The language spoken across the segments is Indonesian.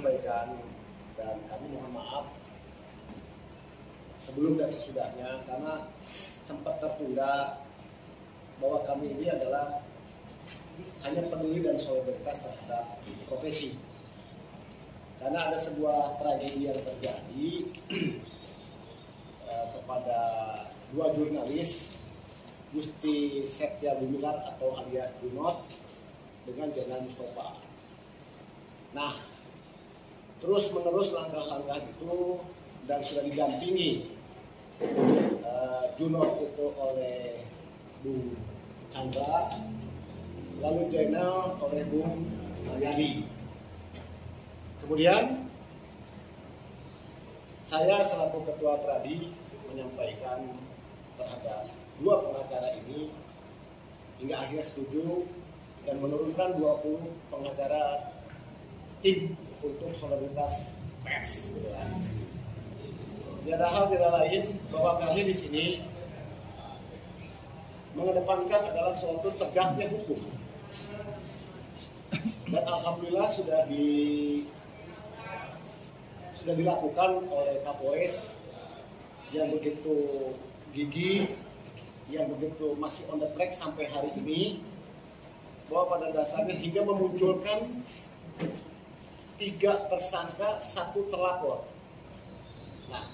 menyampaikan dan kami mohon maaf sebelum dan sesudahnya karena sempat tertunda bahwa kami ini adalah hanya peduli dan solidaritas terhadap profesi. Karena ada sebuah tragedi yang terjadi kepada dua jurnalis, Gusti Septia Gumilar atau alias Junot dengan Jenderal Mustafa. Nah, terus menerus langkah-langkah itu dan sudah didampingi Junot itu oleh Bung Chandra, lalu Jenderal oleh Bung Yadi. Kemudian saya selaku Ketua Pradi menyampaikan terhadap dua pengacara ini hingga akhirnya setuju dan menurunkan 20 pengacara tim untuk solidaritas pers. Tidak ada hal tidak lain bahwa kami di sini mengedepankan adalah suatu tegaknya hukum. Dan alhamdulillah sudah dilakukan oleh Kapolres yang begitu gigih, yang begitu masih on the track sampai hari ini, bahwa pada dasarnya hingga memunculkan 3 tersangka, 1 terlapor. Nah,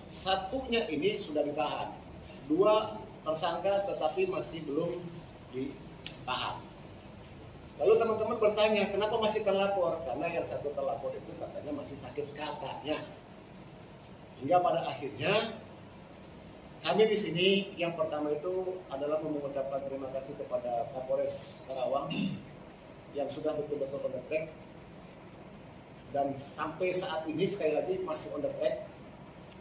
satunya ini sudah ditahan, 2 tersangka tetapi masih belum ditahan. Lalu teman-teman bertanya, kenapa masih terlapor? Karena yang 1 terlapor itu katanya masih sakit katanya. Hingga pada akhirnya kami di sini yang pertama itu adalah mengucapkan terima kasih kepada Kapolres Karawang yang sudah betul-betul on the track dan sampai saat ini sekali lagi masih on the track.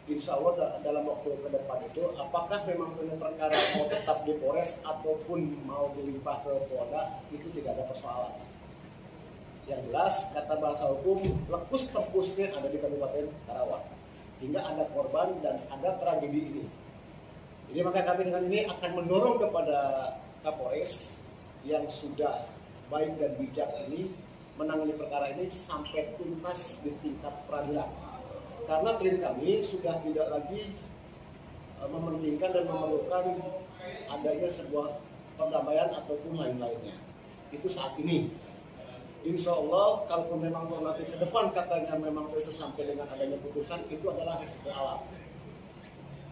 Insya Allah dalam waktu ke depan itu apakah memang ini perkara mau tetap di Polres ataupun mau dilimpah ke Polda itu tidak ada persoalan. Yang jelas kata bahasa hukum lekus tempusnya ada di Kabupaten Karawang hingga ada korban dan ada tragedi ini. Jadi maka kami dengan ini akan mendorong kepada Kapolres yang sudah baik dan bijak ini menangani perkara ini sampai tuntas di tingkat peradilan. Karena klien kami sudah tidak lagi mementingkan dan memerlukan adanya sebuah perdamaian ataupun lain-lainnya. Itu saat ini. Insya Allah, kalau memang nanti ke depan katanya memang itu sampai dengan adanya putusan, itu adalah resiko alam.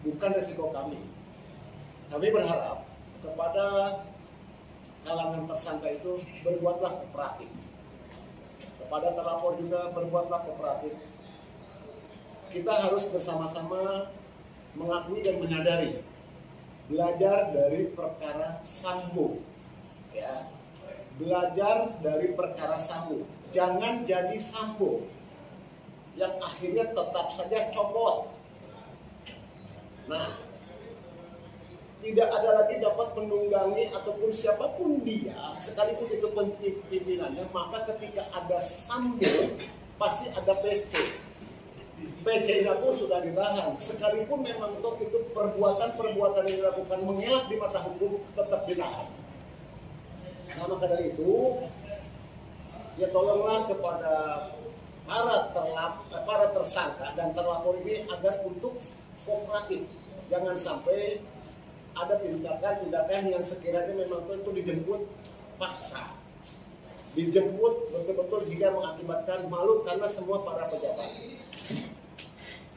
Bukan resiko kami. Kami berharap kepada kalangan tersangka itu berbuatlah kooperatif. Kepada terlapor juga berbuatlah kooperatif. Kita harus bersama-sama mengakui dan menyadari, belajar dari perkara Sambo, ya, belajar dari perkara Sambo. Jangan jadi Sambo yang akhirnya tetap saja copot. Nah, tidak ada lagi dapat menunggangi ataupun siapapun dia, sekalipun itu pimpinannya, maka ketika ada Sambo pasti ada PC. PC-nya pun sudah ditahan, sekalipun memang itu perbuatan-perbuatan yang dilakukan mengelak di mata hukum tetap ditahan. Nah, maka dari itu, ya tolonglah kepada para tersangka dan terlapor ini agar untuk kooperatif, jangan sampai ada tindakan-tindakan yang sekiranya memang itu dijemput paksa, dijemput betul-betul hingga mengakibatkan malu karena semua para pejabat.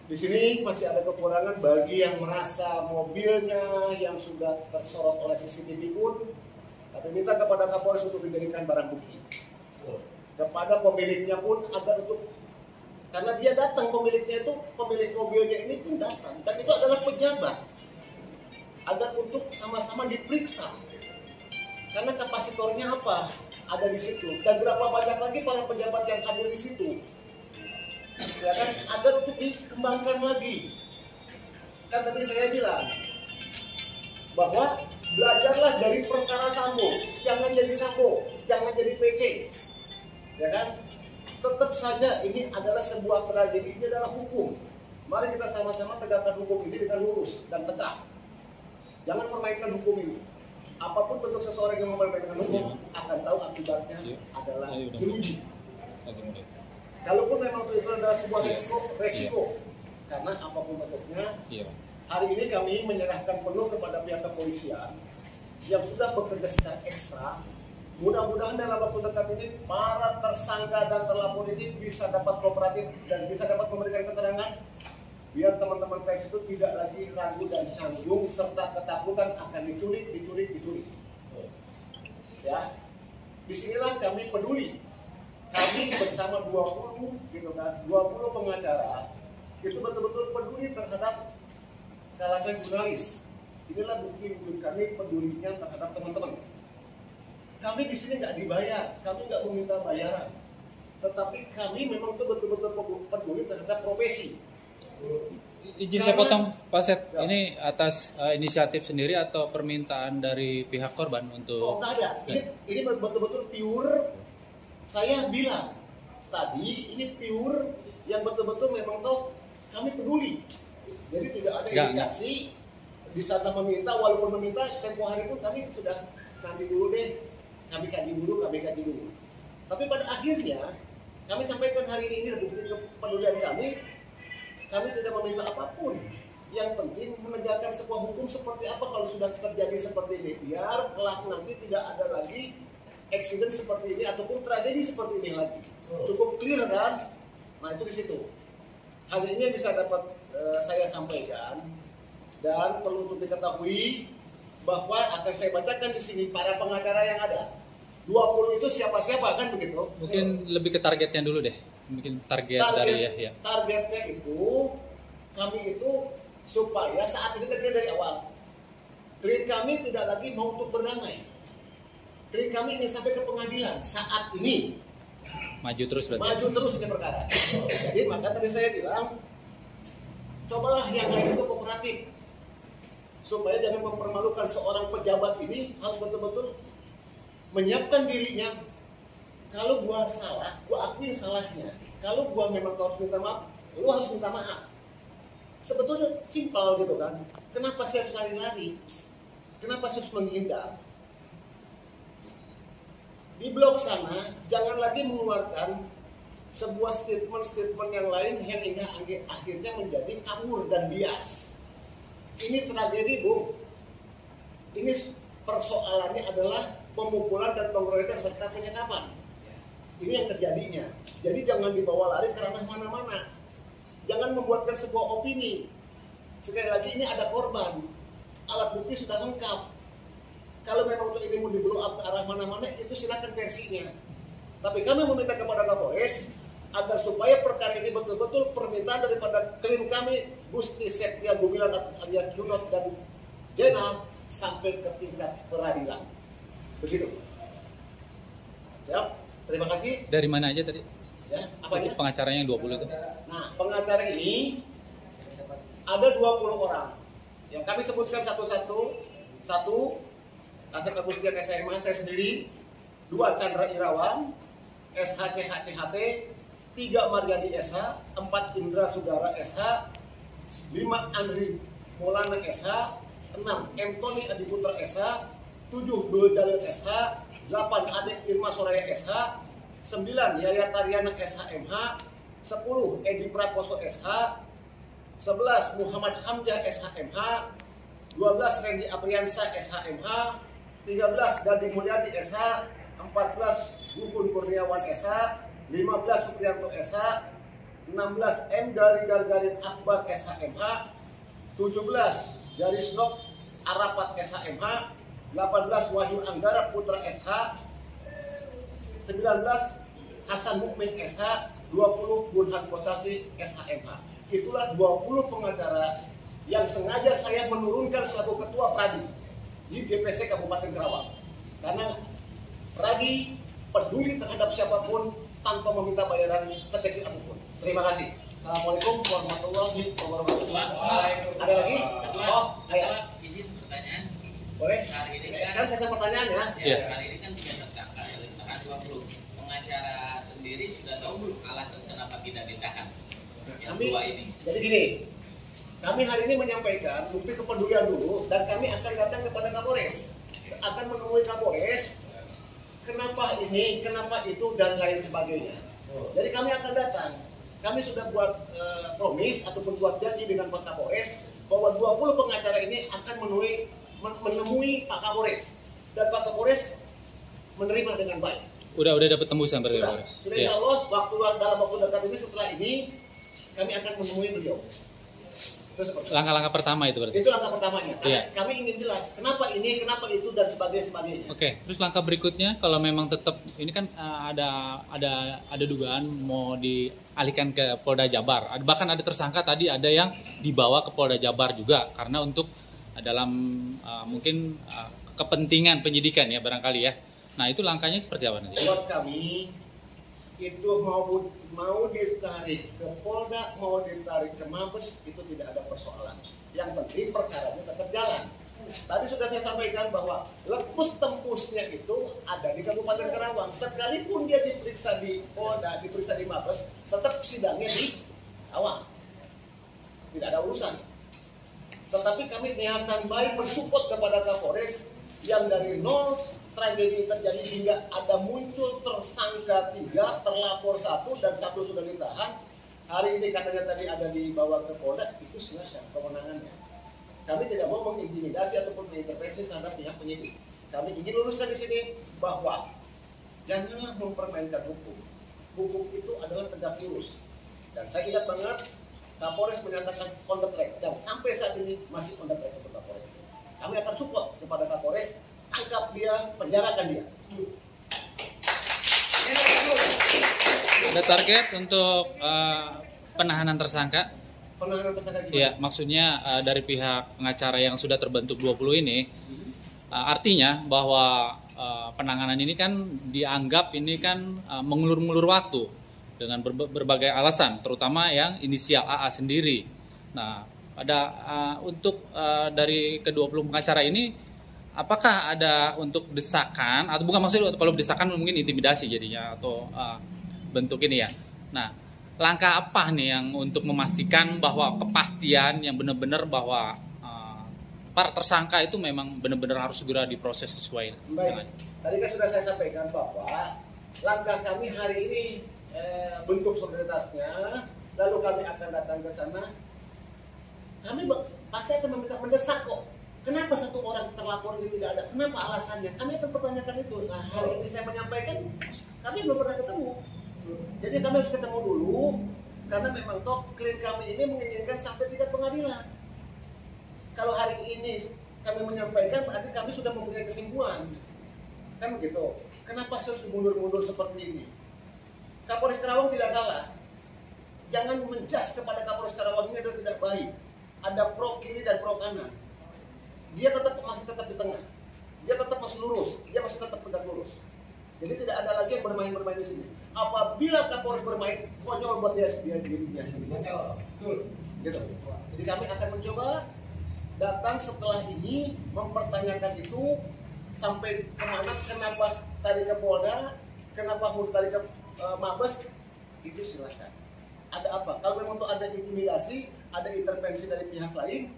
Di sini masih ada kekurangan bagi yang merasa mobilnya yang sudah tersorot oleh CCTV pun, kami minta kepada Kapolres untuk dijadikan barang bukti. Kepada pemiliknya pun agar untuk, karena dia datang pemiliknya itu, pemilik mobilnya ini pun datang, dan itu adalah pejabat, agar untuk sama-sama diperiksa. Karena kapasitornya apa ada di situ, dan berapa banyak lagi para pejabat yang hadir di situ. Ya kan, agar untuk dikembangkan lagi. Kan tadi saya bilang bahwa belajarlah dari perkara Sambo, jangan jadi Sambo, jangan jadi PC, ya kan? Tetap saja ini adalah sebuah tragedi, ini adalah hukum. Mari kita sama-sama tegakkan hukum ini dengan lurus dan tegak. Jangan permainkan hukum ini. Apapun bentuk seseorang yang mempermainkan hukum akan tahu akibatnya adalah jeruji. Kalaupun memang itu adalah sebuah resiko, karena apapun bentuknya, hari ini kami menyerahkan penuh kepada pihak kepolisian yang sudah bekerja secara ekstra. Mudah-mudahan dalam waktu dekat ini para tersangka dan terlapor ini bisa dapat kooperatif dan bisa dapat memberikan keterangan, biar teman-teman pers itu tidak lagi ragu dan canggung serta ketakutan akan diculik. Ya, disinilah kami peduli. Kami bersama 20 pengacara itu betul-betul peduli terhadap kalangan jurnalis. Inilah bukti kami pedulinya terhadap teman-teman. Kami di sini nggak dibayar, kami nggak meminta bayaran, tetapi kami memang betul-betul peduli terhadap profesi. Izin saya potong, Pak Sep, ini atas inisiatif sendiri atau permintaan dari pihak korban untuk? Oh, nggak ada. Ini betul-betul pure. Saya bilang tadi ini pure yang betul-betul memang toh kami peduli. Jadi tidak ada indikasi di sana meminta, walaupun meminta tempo hari pun kami sudah nanti dulu deh, kami kaji dulu. Tapi pada akhirnya kami sampaikan hari ini bukti kepedulian kami tidak meminta apapun. Yang penting menegakkan sebuah hukum seperti apa kalau sudah terjadi seperti ini, biar kelak nanti tidak ada lagi accident seperti ini ataupun tragedi seperti ini lagi. Cukup clear kan? Nah itu di situ. Hal ini yang bisa dapat saya sampaikan, dan perlu untuk diketahui bahwa akan saya bacakan di sini para pengacara yang ada. 20 itu siapa-siapa kan begitu? Mungkin lebih ke targetnya dulu deh. Mungkin target dari ya. Targetnya itu kami itu supaya saat ini tadi dari awal klien kami tidak lagi mau untuk berdamai. Klien kami ingin sampai ke pengadilan saat ini. Maju terus berarti. Maju terus ini perkara. Jadi maka tadi saya bilang cobalah yang lain itu kooperatif. Supaya jangan mempermalukan seorang pejabat ini, harus betul-betul menyiapkan dirinya. Kalau gua salah, gua akuin salahnya. Kalau gua memang harus minta maaf, lu harus minta maaf. Sebetulnya simpel gitu kan. Kenapa sih harus lari-lari? Kenapa harus menghindar? Di blog sana, jangan lagi mengeluarkan sebuah statement yang lain yang hingga akhirnya menjadi kabur dan bias. Ini tragedi, Bu. Ini persoalannya adalah pemukulan dan pengeroyokan serta penyekapan. Ini yang terjadinya. Jadi jangan dibawa lari ke ranah mana-mana. Jangan membuatkan sebuah opini. Sekali lagi ini ada korban. Alat bukti sudah lengkap. Kalau memang untuk ini mau di blow up ke arah mana-mana, itu silakan versinya. Tapi kami meminta kepada Kapolres agar supaya perkara ini betul-betul permintaan daripada klien kami Gusti Septia Gumilang alias Junot dan Jenal sampai ke tingkat peradilan. Begitu. Ya, terima kasih. Dari mana aja tadi? Ya, apanya? Pengacaranya yang 20 itu. Nah, pengacara ini ada 20 orang. Yang kami sebutkan satu-satu. Satu, Kasat Kepolisian SMA saya sendiri. 2, Chandra Irawan, SHCHCHT, 3, Mariadi SH, 4, Indra Sudara SH, 5, Andri Maulana SH, 6, M. Tony Adiputra SH, 7, Dul Jalil SH, 8, Adik Irma Soraya SH, 9, Yaya Tariana SHMH, 10, Edi Prakoso SH, 11, Muhammad Hamzah SHMH, 12, Randy Apriansa SHMH, 13, Dadi Mulyadi SH, 14, Gugun Kurniawan SH, 15, Supriyanto SH, 16, M. Gargarin Akbar SHMH, 17, Garis Nok Arapat SHMH, 18, Wahyu Anggara Putra SH, 19, Hasan Mukmin SH, 20, Burhan Kosasi SHMH. Itulah 20 pengacara yang sengaja saya menurunkan selaku ketua Pradi di DPC Kabupaten Karawang. Karena Pradi peduli terhadap siapapun tanpa meminta bayaran sekecil apapun. Terima kasih. Assalamualaikum warahmatullahi wabarakatuh. Ada lagi? Oh, ayo. Izin pertanyaan. Boleh? Hari ini Sekarang saya pertanyaan ya. Ya. Hari ini kan 3 tersangka dari 20. Pengacara sendiri sudah tahu belum alasan kenapa tidak ditahan yang Kami, 2 ini? jadi gini, kami hari ini menyampaikan bukti kepedulian dulu dan kami akan datang kepada Kapolres, akan menemui Kapolres, kenapa ini, kenapa itu dan lain sebagainya. Jadi kami akan datang. Kami sudah buat promis ataupun buat janji dengan Pak Kapolres bahwa 20 pengacara ini akan menemui Pak Kapolres, dan Pak Kapolres menerima dengan baik. Udah dapat tembusan berarti. Sudah insya Allah dalam waktu dekat ini, setelah ini kami akan menemui beliau. Langkah-langkah pertama itu berarti. Itu langkah pertamanya. Iya. Kami ingin jelas kenapa ini, kenapa itu, dan sebagainya. Oke, terus langkah berikutnya kalau memang tetap ini kan ada dugaan mau dialihkan ke Polda Jabar. Bahkan ada tersangka tadi ada yang dibawa ke Polda Jabar juga karena untuk dalam mungkin kepentingan penyidikan ya barangkali ya. Nah, itu langkahnya seperti apa nanti? Buat kami itu mau ditarik ke Polda, mau ditarik ke Mabes, itu tidak ada persoalan. Yang penting perkaranya tetap jalan. Tadi sudah saya sampaikan bahwa lekus tempusnya itu ada di Kabupaten Karawang. Sekalipun dia diperiksa di Polda, diperiksa di Mabes, tetap sidangnya di Karawang. Tidak ada urusan. Tetapi kami niatan baik mensupport kepada Kapolres yang dari nol tragedi terjadi hingga ada muncul tersangka 3, terlapor 1, dan 1 sudah ditahan. Hari ini katanya tadi ada dibawa ke Polda, itu silakan kewenangannya. Kami tidak mau mengintimidasi ataupun mengintervensi terhadap pihak penyidik. Kami ingin luruskan di sini bahwa janganlah mempermainkan hukum. Hukum itu adalah tegak lurus. Dan saya ingat banget Kapolres menyatakan on the track, dan sampai saat ini masih on the track untuk Kapolres. Kami akan support kepada Kapolres. Tangkap dia, penjarakan dia. Ada target untuk penahanan tersangka? Penahanan tersangka gimana? Iya, maksudnya dari pihak pengacara yang sudah terbentuk 20 ini, artinya bahwa penanganan ini kan dianggap ini kan mengulur-ngulur waktu dengan berbagai alasan, terutama yang inisial AA sendiri. Nah, untuk dari ke-20 pengacara ini, apakah ada untuk desakan atau bukan, maksudnya kalau desakan mungkin intimidasi jadinya atau bentuk ini ya. Nah, langkah apa nih yang untuk memastikan bahwa kepastian yang benar-benar bahwa para tersangka itu memang benar-benar harus segera diproses sesuai dengan. Tadi kan sudah saya sampaikan bahwa langkah kami hari ini bentuk solidaritasnya, lalu kami akan datang ke sana. Kami pasti akan meminta mendesak kok. Kenapa satu orang terlapor ini tidak ada? Kenapa alasannya? Kami akan pertanyakan itu. Nah, hari ini saya menyampaikan, kami belum pernah ketemu. Jadi kami harus ketemu dulu, karena memang toh klien kami ini menginginkan sampai tingkat pengadilan. Kalau hari ini kami menyampaikan, berarti kami sudah mempunyai kesimpulan. Kan begitu. Kenapa harus mundur-mundur seperti ini? Kapolres Karawang tidak salah. Jangan menjas kepada Kapolres Karawang ini, tidak baik. Ada pro kiri dan pro kanan. Dia masih tetap di tengah. Dia tetap masih lurus. Dia masih tetap tegak lurus. Jadi tidak ada lagi yang bermain-bermain di sini. Apabila Kapolres bermain, konyol buat dia dirinya sendiri. Betul. Gitu. Jadi kami akan mencoba datang setelah ini mempertanyakan itu sampai kemana, kenapa tadi ke Polda, kenapa mau tadi ke Mabes, itu silahkan. Ada apa? Kalau memang itu ada intimidasi, ada intervensi dari pihak lain,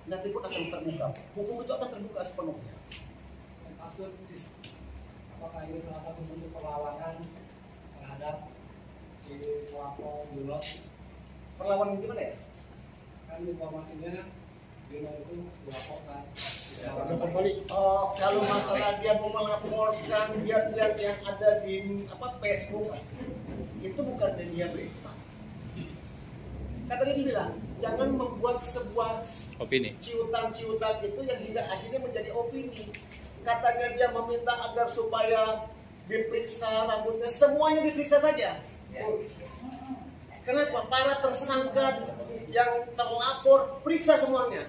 nanti pun akan terbuka. Hukum itu akan terbuka sepenuhnya. Maksud, apakah ini salah satu bentuk perlawanan terhadap si pelapor Juno? Perlawanan gimana ya? Kan informasinya Juno itu dilaporkan. Kalau masalah dia mau melaporkan dia yang ada di Facebook, itu bukan dia berita. Katanya dia bilang, jangan membuat sebuah opini, ciutan-ciutan itu yang hingga akhirnya menjadi opini. Katanya dia meminta agar supaya diperiksa rambutnya, semuanya diperiksa saja. Kenapa? Para tersangka yang terlapor, periksa semuanya.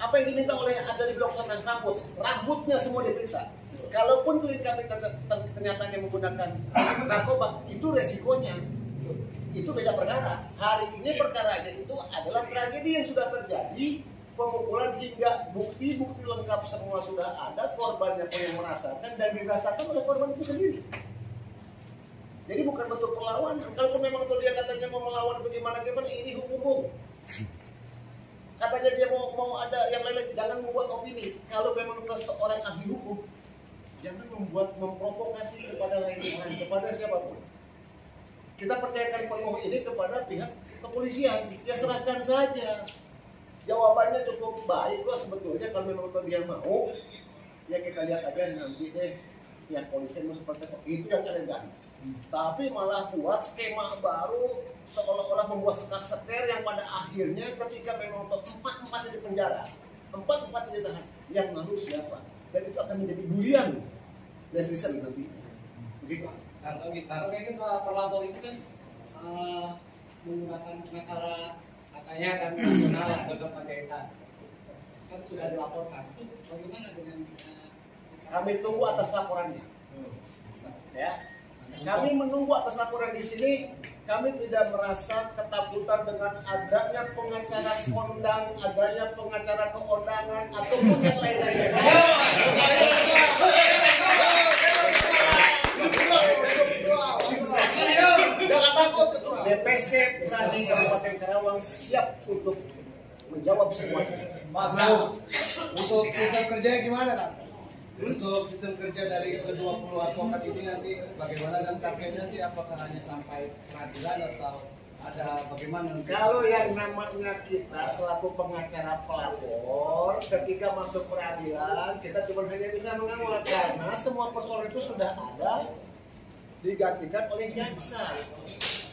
Apa yang diminta oleh ada di blok sana, rambutnya semua diperiksa. Kalaupun klien kami ternyata menggunakan narkoba, itu resikonya. Itu beda perkara. Hari ini perkaranya itu adalah tragedi yang sudah terjadi, pemukulan hingga bukti-bukti lengkap semua sudah ada, korbannya pun yang merasakan dan dirasakan oleh korban itu sendiri. Jadi bukan bentuk perlawanan. Kalau memang itu dia katanya mau melawan bagaimana, ini hukum. Katanya dia mau ada yang lain, jangan membuat opini. Kalau memang seorang ahli hukum, jangan memprovokasi kepada lain-lain, kepada siapapun. kita percayakan penuh ini kepada pihak kepolisian. Ya serahkan saja. Jawabannya cukup baik kok sebetulnya kalau memang dia mau. Ya kita lihat aja nanti deh pihak polisi mau seperti apa. Itu yang elegan. Tapi malah buat skema baru seolah-olah membuat sekat-seter yang pada akhirnya ketika memang empat-empatnya di penjara, empat-empatnya ditahan, yang lalu siapa? Dan itu akan menjadi durian netizen nanti. Begitu. Kalau ini terlapor itu kan menggunakan pengacara katanya kan nasional atau berkaitan kan sudah dilaporkan. Bagaimana dengan Kami tunggu atas laporannya. Ya. Kami menunggu atas laporan di sini. Kami tidak merasa ketakutan dengan adanya pengacara kondang, adanya pengacara keundangan, ataupun yang lain-lainnya. Jangan takut. DPC tadi Kabupaten Karawang siap untuk menjawab semuanya. Nah, untuk sistem kerja gimana, Kak? Untuk sistem kerja dari ke-20 advokat ini nanti bagaimana, dan targetnya nanti apakah hanya sampai peradilan atau ada bagaimana? Kalau yang namanya kita selaku pengacara pelapor ketika masuk peradilan kita cuma hanya bisa mengawal karena semua persoalan itu sudah ada digantikan oleh jaksa.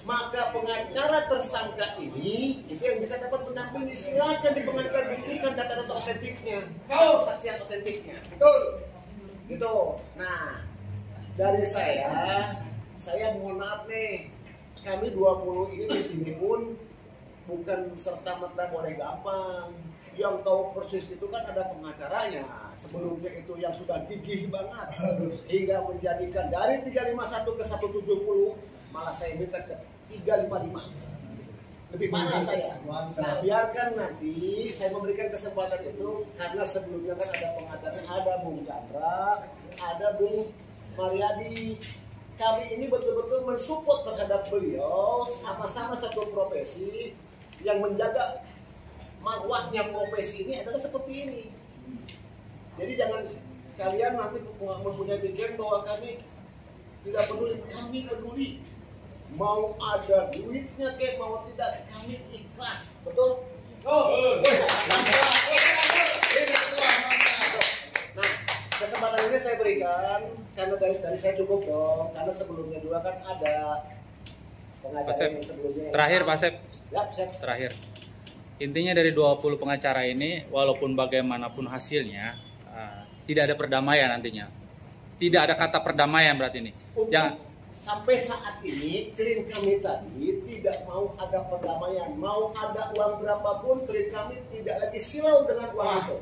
Maka pengacara tersangka ini itu yang bisa dapat mendampingi, silakan di pengadilan buktikan data-data otentiknya, saksi-saksi yang otentiknya. Betul. Gitu. Nah, dari saya mohon maaf nih, kami 20 ini di sini pun bukan serta-merta boleh gampang. Yang tahu persis itu kan ada pengacaranya. Sebelumnya itu yang sudah gigih banget hingga menjadikan dari 351 ke 170, malah saya minta ke 355. Lebih parah saya. Nah, biarkan nanti saya memberikan kesempatan itu karena sebelumnya kan ada pengacara, ada Bung Chandra, ada Bung Mariadi. Kami ini betul-betul mensupport terhadap beliau, sama-sama satu profesi yang menjaga marwahnya profesi ini adalah seperti ini. Jadi jangan kalian nanti mempunyai pikiran bahwa kami tidak peduli, kami peduli. Mau ada duitnya kayak mau tidak, kami ikhlas, betul? Nah, kesempatan ini saya berikan karena dari saya cukup dong, karena sebelumnya juga kan ada pengacara yang sebelumnya. Terakhir Pak Sep. Ya, Sep. Terakhir. Intinya dari 20 pengacara ini, walaupun bagaimanapun hasilnya, tidak ada perdamaian nantinya. Tidak ada kata perdamaian berarti ini. Jangan. Sampai saat ini klien kami tadi tidak mau ada perdamaian, mau ada uang berapapun klien kami tidak lagi silau dengan uang itu.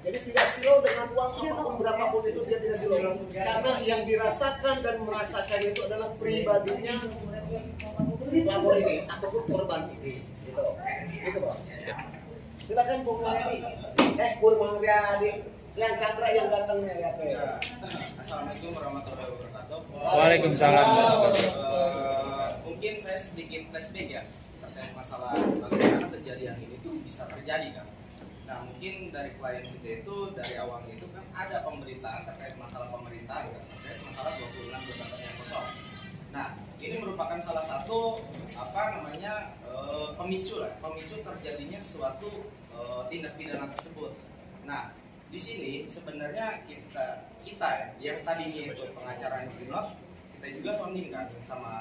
Jadi tidak silau dengan uang apapun berapapun itu, dia tidak silau. Karena yang dirasakan dan merasakan itu adalah pribadinya pelapor ini ataupun korban ini. Gitu Bos. Silakan Bung Mariadi. Bung Mariadi. Yang Chandra yang gantengnya ya. Assalamualaikum warahmatullahi wabarakatuh. Waalaikumsalam. Mungkin saya sedikit flashback ya terkait masalah bagaimana kejadian ini tuh bisa terjadi kan. Nah mungkin dari klien kita itu dari awalnya itu kan ada pemberitaan terkait masalah pemerintahan kan, terkait masalah 26 jabatan yang kosong. Nah ini merupakan salah satu pemicu terjadinya suatu tindak pidana tersebut. Nah di sini sebenarnya kita yang tadinya itu pengacara Junot, kita juga sounding kan sama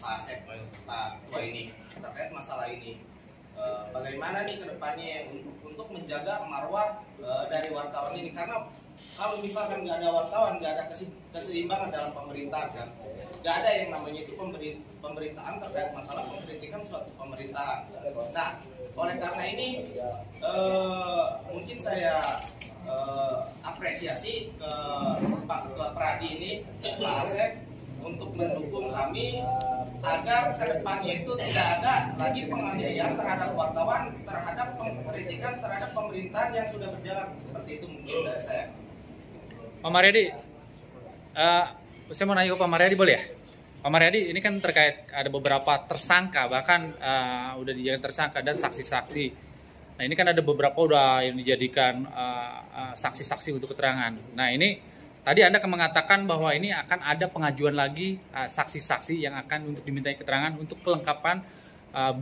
Pak Asep, Pak Tua ini terkait masalah ini. Bagaimana nih kedepannya untuk menjaga marwah dari wartawan ini, karena kalau misalkan nggak ada wartawan, nggak ada keseimbangan dalam pemerintahan kan, nggak ada yang namanya itu pemberitaan terkait masalah mengkritikan suatu pemerintahan. Nah oleh karena ini mungkin saya apresiasi ke Pak Ketua Pradi ini, Pak Asep, untuk mendukung kami agar kedepannya itu tidak ada lagi penganiayaan terhadap wartawan, terhadap kritikan terhadap pemerintahan yang sudah berjalan. Seperti itu mungkin dari saya. Pak Mariadi, saya mau nanya ke Pak Mariadi boleh ya? Pak Mariadi, ini kan terkait ada beberapa tersangka, bahkan udah dijadikan tersangka dan saksi-saksi. Nah ini kan ada beberapa udah yang dijadikan saksi-saksi untuk keterangan. Nah ini tadi Anda mengatakan bahwa ini akan ada pengajuan lagi saksi-saksi yang akan untuk dimintai keterangan untuk kelengkapan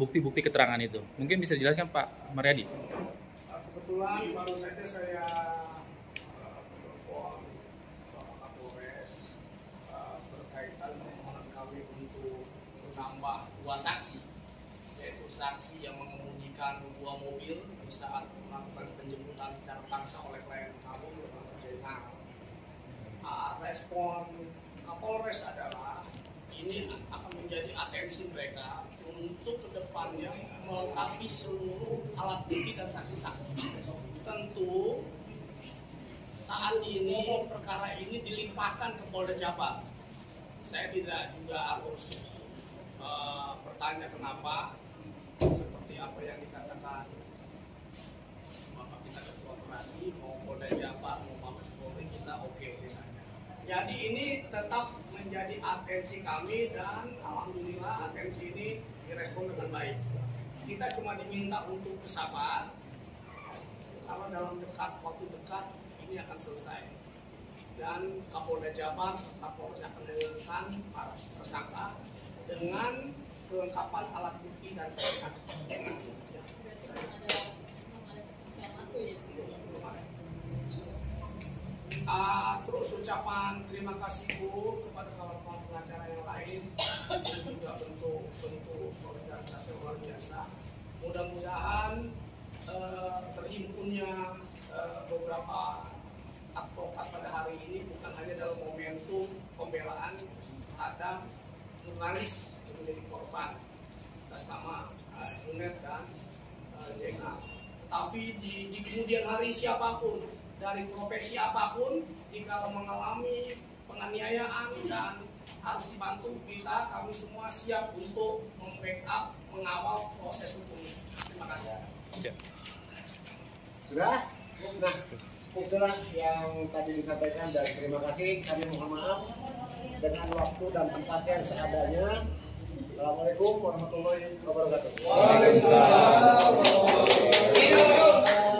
bukti-bukti keterangan itu. Mungkin bisa dijelaskan Pak Mariadi? Kebetulan baru saja saya telepon Bapak Kapolres berkaitan permohonan kami untuk menambah 2 saksi, yaitu saksi yang mengemudikan 2 mobil di saat melakukan penjemputan secara paksa oleh klien kami bernama Zainal. Respon Kapolres adalah ini akan menjadi atensi mereka untuk kedepannya melengkapi seluruh alat bukti dan saksi-saksi. Tentu saat ini perkara ini dilimpahkan ke Polda Jabar. Saya tidak juga harus bertanya kenapa, seperti apa yang dikatakan Bapak kita Ketua Peradi, mau Polda Jabar, mau Mabes Polri, kita oke saja. Jadi ini tetap menjadi atensi kami dan alhamdulillah atensi ini direspon dengan baik. Kita cuma diminta untuk bersabar karena dalam waktu dekat ini akan selesai. Dan Kapolda Jabar serta Polres akan menjelaskan para tersangka dengan kelengkapan alat bukti dan saksi-saksi. Terus ucapan terima kasih Bu kepada kawan-kawan pengacara yang lain, ini juga bentuk solidaritas yang luar biasa. Mudah-mudahan terhimpunnya beberapa advokat pada hari ini bukan hanya dalam momentum pembelaan terhadap jurnalis yang menjadi korban atas nama Junet dan Zainal, tetapi di kemudian hari siapapun dari profesi apapun jika mengalami penganiayaan dan harus dibantu, kami semua siap untuk membackup, mengawal proses hukumnya. Terima kasih. Sudah? Nah, itulah yang tadi disampaikan dan terima kasih. Kami mohon maaf dengan waktu dan tempat yang seadanya. Assalamualaikum warahmatullahi wabarakatuh. Waalaikumsalam warahmatullahi wabarakatuh.